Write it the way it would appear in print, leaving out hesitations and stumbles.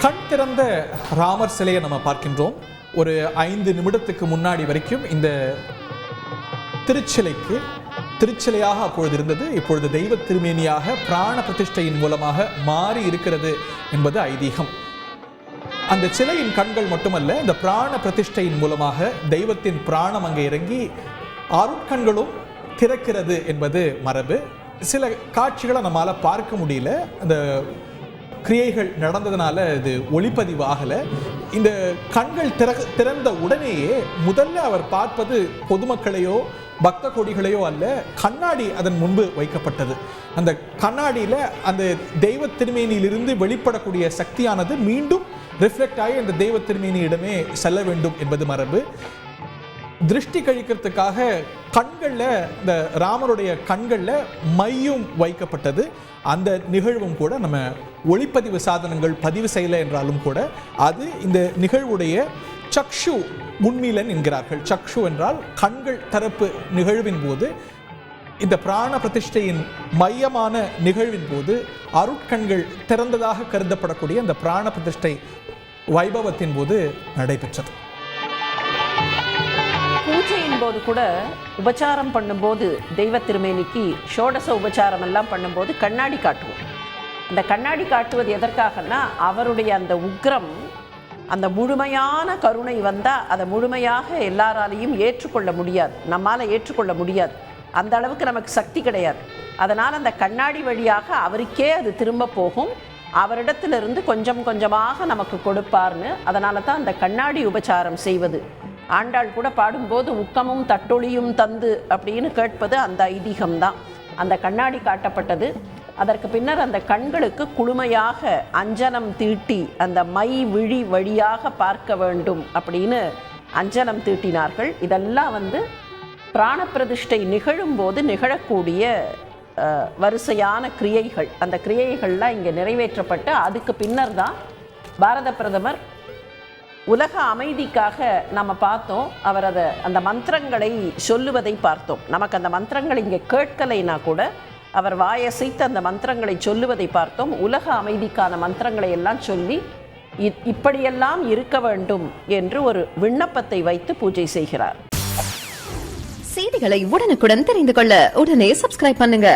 கண் திறந்த ராமர் சிலையை நம்ம பார்க்கின்றோம். ஒரு 5 நிமிடத்துக்கு முன்னாடி வரைக்கும் இந்த திருச்சிலையாக அப்பொழுது இருந்தது. இப்பொழுது தெய்வ திருமேனியாக பிராண பிரதிஷ்டையின் மூலமாக மாறி இருக்கிறது என்பது ஐதீகம். அந்த சிலையின் கண்கள் மட்டுமல்ல, இந்த பிராண பிரதிஷ்டையின் மூலமாக தெய்வத்தின் பிராணம் அங்கே இறங்கி அருட்கண்களும் திறக்கிறது என்பது மரபு. சில காட்சிகளை நம்மளால் பார்க்க முடியல, அந்த கிரியைகள் நடந்ததுனால இது ஒளிப்பதிவு ஆகலை. இந்த கண்கள் திறந்த உடனேயே முதல்ல அவர் பார்ப்பது பொதுமக்களையோ பக்த கொடிகளையோ அல்ல, கண்ணாடி அதன் முன்பு வைக்கப்பட்டது. அந்த கண்ணாடியில் அந்த தெய்வ திருமேனியிலிருந்து வெளிப்படக்கூடிய சக்தியானது மீண்டும் ரிஃப்ளெக்ட் ஆகி அந்த தெய்வ திருமேனியிடமே செல்ல வேண்டும் என்பது மரபு. திருஷ்டி கழிக்கிறதுக்காக கண்களில், இந்த ராமருடைய கண்களில் மையும் வைக்கப்பட்டது. அந்த நிகழ்வும் கூட நம்ம ஒளிப்பதிவு சாதனங்கள் பதிவு செய்யலை என்றாலும் கூட அது இந்த நிகழ்வுடைய சக்ஷு உண்மீலன் என்கிறார்கள். சக்ஷு என்றால் கண்கள் தரப்பு நிகழ்வின் போது, இந்த பிராண பிரதிஷ்டையின் மையமான நிகழ்வின் போது அருட்கண்கள் திறந்ததாக கருதப்படக்கூடிய அந்த பிராண பிரதிஷ்டை வைபவத்தின் போது நடைபெற்றது. பூஜையின் போது கூட உபச்சாரம் பண்ணும்போது தெய்வ திருமேனிக்கு ஷோடச உபச்சாரம் எல்லாம் பண்ணும்போது கண்ணாடி காட்டுவோம். அந்த கண்ணாடி காட்டுவது எதற்காகனா, அவருடைய அந்த உக்ரம், அந்த முழுமையான கருணை வந்தால் அதை முழுமையாக எல்லாராலையும் ஏற்றுக்கொள்ள முடியாது, நம்மால் ஏற்றுக்கொள்ள முடியாது. அந்த அளவுக்கு நமக்கு சக்தி கிடையாது. அதனால் அந்த கண்ணாடி வழியாக அவருக்கே அது திரும்ப போகும், அவரிடத்திலிருந்து கொஞ்சம் கொஞ்சமாக நமக்கு கொடுப்பார்னு. அதனால தான் அந்த கண்ணாடி உபச்சாரம் செய்வது. ஆண்டாள் கூட பாடும்போது உக்கமும் தட்டொளியும் தந்து அப்படின்னு கேட்பது அந்த ஐதீகம்தான். அந்த கண்ணாடி காட்டப்பட்டது. அதற்கு பின்னர் அந்த கண்களுக்கு குளுமையாக அஞ்சனம் தீட்டி அந்த மை விழி வழியாக பார்க்க வேண்டும் அப்படின்னு அஞ்சனம் தீட்டினார்கள். இதெல்லாம் பிராணப்பிரதிஷ்டை நிகழும்போது நிகழக்கூடிய வரிசையான கிரியைகள். அந்த கிரியைகள்லாம் இங்கே நிறைவேற்றப்பட்டு அதுக்கு பின்னர் தான் பாரத பிரதமர் உலக அமைதிக்காக நம்ம பார்த்தோம், அவர் அந்த மந்திரங்களை சொல்லுவதை பார்த்தோம். நமக்கு அந்த மந்திரங்கள் இங்கே கேட்கலைன்னா கூட அவர் வாயசைத்து அந்த மந்திரங்களை சொல்லுவதை பார்த்தோம். உலக அமைதிக்கான மந்திரங்களை எல்லாம் சொல்லி இப்படியெல்லாம் இருக்க வேண்டும் என்று ஒரு விண்ணப்பத்தை வைத்து பூஜை செய்கிறார். செய்திகளை உடனுக்குடன் தெரிந்து கொள்ள உடனே சப்ஸ்கிரைப் பண்ணுங்க.